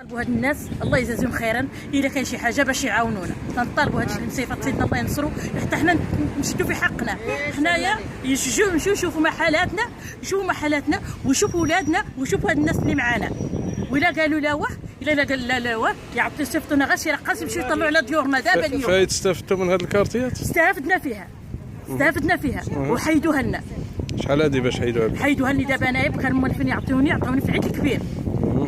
نطالبوا هاد الناس الله يجازيهم خيرا الا كان شي حاجه باش يعاونونا. تنطالبوا هاد المصيفات سيدنا الله ينصروا حتى حنا نشدوا في حقنا. حنايا يشجعوا نمشيو نشوفوا محلاتنا ويشوفوا ولادنا ويشوفوا هاد الناس اللي معانا. وإلا قالوا لا واه الا قال لا لا واه يعطيو يصيفطونا غير شي رقاص يمشيو يطلعوا على ديورنا دابا اليوم. فايت استفدتوا من هاد الكارتيات؟ استفدنا فيها وحيدوها لنا. شحال هادي باش حيدوها لك؟ حيدوها لي دابا انايا كانوا موالفين يعطوني في العيد الكبير.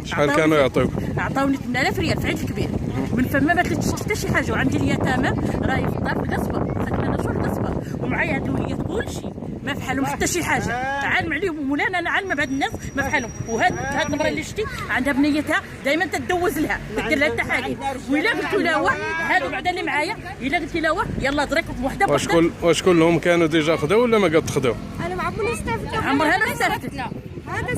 شحال كانوا يعطيوك؟ عطاوني 8000 ريال في العيد الكبير. من فما ما كنتش حتى شي حاجه. وعندي اليتامى راهي في الدار في القصبه، ساكنه انا في القصبه ومعايا هاد الوليات كلشي ما فحالهم حتى شي حاجه. عالم عليهم مولانا، انا عالمه بهاد الناس ما فحالهم. وهاد المراه اللي شتي عندها بنيتها دائما تدوز لها دير لها التحاليل. وإلا قلت لها واه هادو بعدا اللي معايا الا قلت لها واه يلا درك وحده بوحده. واش كلهم كانوا ديجا خداو ولا ما قد خداو؟ انا ما عمرني استفدت. عمرها ما استفدت.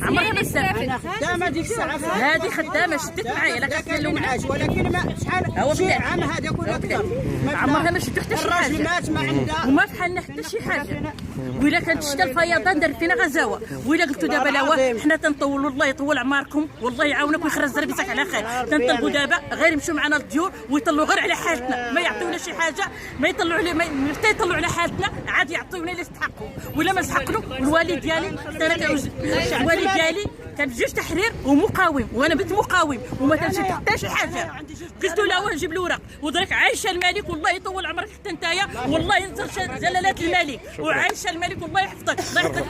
عمرها ما استفدت. خدامه ديك الساعه هذه خدامه شدت معايا لا كتكلم معاش، ولكن ما شحال عام هذا كله اكثر. عمرها ما شدوا حتى شي حاجه. الراجل مات ما عندها وما فحالنا حتى شي حاجه. وإلا كانت شتا الفيضان دار فينا غزاوه. وإلا قلتوا دابا لا واه حنا تنطولوا الله يطول عماركم والله يعاونك ويخرج زربيتك على خير. تنطلبوا دابا غير يمشوا معنا للديور ويطلعوا غير على حالتنا، ما يعطيونا شي حاجه، ما يطلعوا حتى يطلعوا على حالتنا عاد يعطيونا اللي يستحقوا. ولا ما استحقوا. الوالد ديالي الوالد ديالي كان في جيش تحرير ومقاوم وانا بنت مقاوم وما تمشي حتى شي حاجه. قلت له واه نجيب الوراق ودرك عايشه الملك والله يطول عمرك حتى نتايا والله ينصر جلاله الملك وعايشه الملك والله يحفظك الله يحفظك.